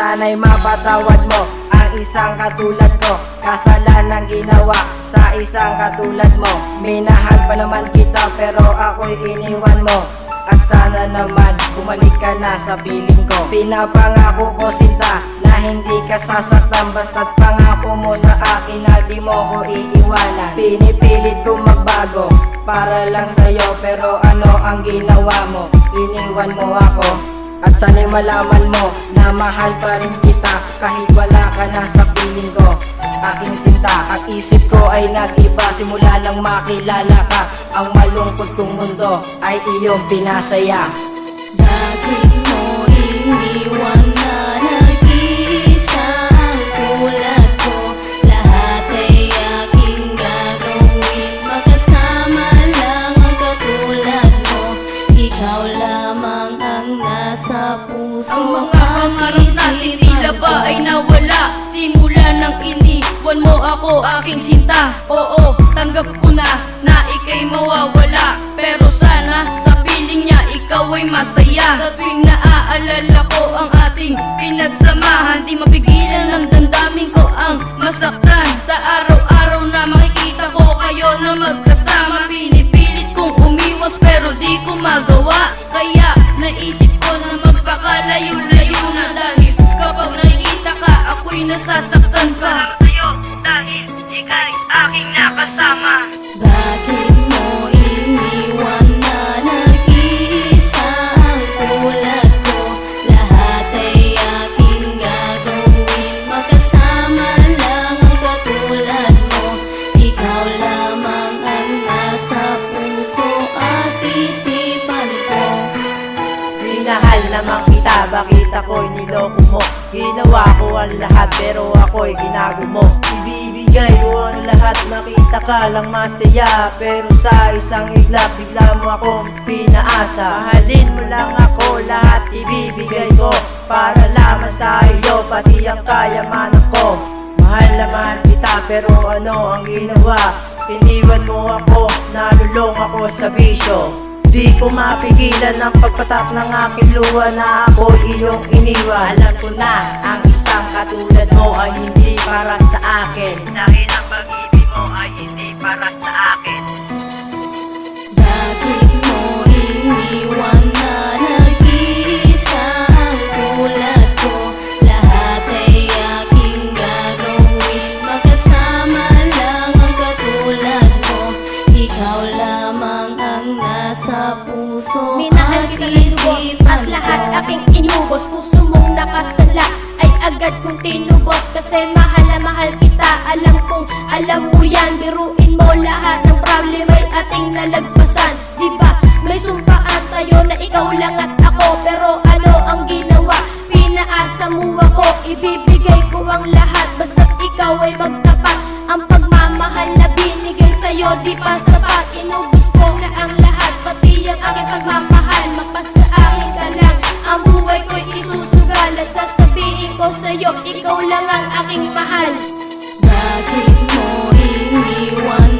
Sana'y mapatawad mo ang isang katulad ko. Kasalanang ginawa sa isang katulad mo. Minahal pa naman kita pero ako'y iniwan mo. At sana naman bumalik ka na sa piling ko. Pinapangako ko sinta na hindi ka sasaktan, basta't pangako mo sa akin na di mo ko iiwanan. Pinipilit ko magbago para lang sa'yo, pero ano ang ginawa mo? Iniwan mo ako. At sana'y malaman mo na mahal pa rin kita kahit wala ka na sa piling ko. Aking sinta, ang isip ko ay nag-iba simula nang makilala ka. Ang malungkot kong mundo ay iyong pinasaya. Bakit mo iniwan na nag-iisa ang tulad ko? Lahat ay aking gagawin, magkasama lang ang katulad mo. Ikaw lamang ang nasa puso. Ang mga pangarap natin tila ba ay nawala simula nang iniwan mo ako, aking sinta. Oo, tanggap ko na ika'y mawawala, pero sana sa piling niya ikaw ay masaya. Sa tuwing naaalala ko ang ating pinagsamahan, di mapigilan ng damdamin ko ang masaktan. Sa araw-araw na makikita ko kayo na magkasama, pinipilit kong umiwas pero di ko magawa. Kaya naisip ko na magpakalayo-layo na, dahil kapag nakikita ka ako'y nasasaktan pa. Dahil ika'y aking nakasama. Bakit mo iniwan na nag-iisa ang tulad ko? Lahat ay aking gagawin, magkasama lang ang katulad mo. Ikaw lamang ang nasa puso at isipan ko. Minahal naman kita, bakit ako'y niloko mo? Ginawa ko ang lahat pero ako'y ginago mo. Ibibigay ko ang lahat, makita ka lang masaya, pero sa isang iglap bigla mo akong pinaasa. Mahalin mo lang ako, lahat ibibigay ko para lamang sa iyo, pati ang kayamanan ko. Mahal naman kita pero ano ang ginawa? Iniwan mo ako, nalulong ako sa bisyo. Di ko mapigilan ang pagpatak ng aking luha na ako iyong iniwan. Alam ko na ang isang katulad mo ay hindi para sa akin, dahil ang pag-ibig mo ay hindi para sa akin. Bakit mo iniwan na nag-iisa ang tulad ko? Lahat ay aking gagawin, magkasama lang ang katulad mo. Ikaw lamang ang nasa puso. Minahal kita ng lubos at lahat aking inubos. Puso mong nakasala ay agad kong tinubos, kasi mahal na mahal kita. Alam kong alam mo yan, biruin mo lahat ng problem ay ating nalagpasan. Diba may sumpaan tayo na ikaw lang at ako, pero ano ang ginawa? Pinaasa mo ako, ibibigay ko ang lahat, basta't ikaw ay magtapat. Ang pagmamahal na binigay sa'yo di pa sapat, inubos ko na ang lahat, pati ang aking pagmamahal. Mapasa akin ka lang, ang buhay ko'y isusugal, at sasabihin ko sa'yo, ikaw lang ang aking mahal. Bakit mo iniwan